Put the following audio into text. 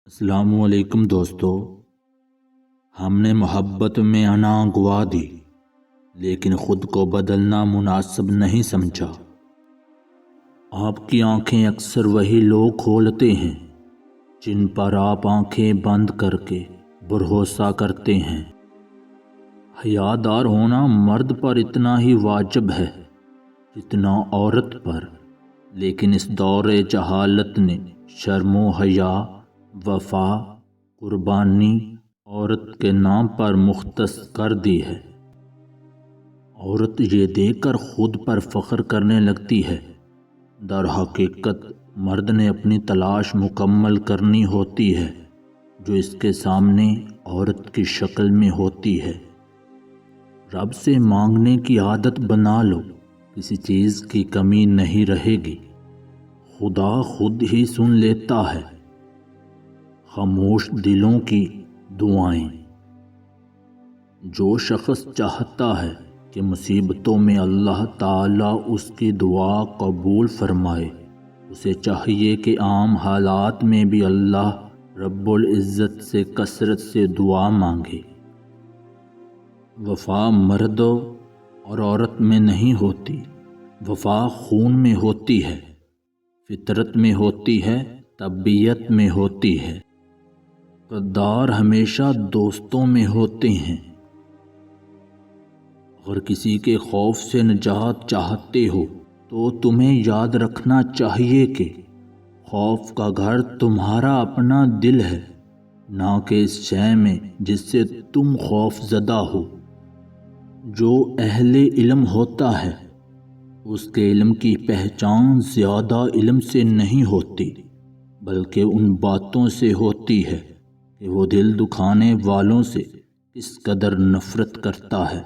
السلام علیکم دوستو، ہم نے محبت میں انا گوا دی لیکن خود کو بدلنا مناسب نہیں سمجھا۔ آپ کی آنکھیں اکثر وہی لوگ کھولتے ہیں جن پر آپ آنکھیں بند کر کے بھروسہ کرتے ہیں۔ حیادار ہونا مرد پر اتنا ہی واجب ہے جتنا عورت پر، لیکن اس دور جہالت نے شرم و حیا، وفا، قربانی عورت کے نام پر مختص کر دی ہے۔ عورت یہ دیکھ کر خود پر فخر کرنے لگتی ہے، در حقیقت مرد نے اپنی تلاش مکمل کرنی ہوتی ہے جو اس کے سامنے عورت کی شکل میں ہوتی ہے۔ رب سے مانگنے کی عادت بنا لو، کسی چیز کی کمی نہیں رہے گی، خدا خود ہی سن لیتا ہے۔ خاموش دلوں کی دعائیں۔ جو شخص چاہتا ہے کہ مصیبتوں میں اللہ تعالیٰ اس کی دعا قبول فرمائے، اسے چاہیے کہ عام حالات میں بھی اللہ رب العزت سے کثرت سے دعا مانگے۔ وفا مرد اور عورت میں نہیں ہوتی، وفا خون میں ہوتی ہے، فطرت میں ہوتی ہے، طبیعت میں ہوتی ہے۔ غدار ہمیشہ دوستوں میں ہوتے ہیں۔ اگر کسی کے خوف سے نجات چاہتے ہو تو تمہیں یاد رکھنا چاہیے کہ خوف کا گھر تمہارا اپنا دل ہے، نہ کہ اس شے میں جس سے تم خوف زدہ ہو۔ جو اہل علم ہوتا ہے اس کے علم کی پہچان زیادہ علم سے نہیں ہوتی بلکہ ان باتوں سے ہوتی ہے کہ وہ دل دکھانے والوں سے کس قدر نفرت کرتا ہے۔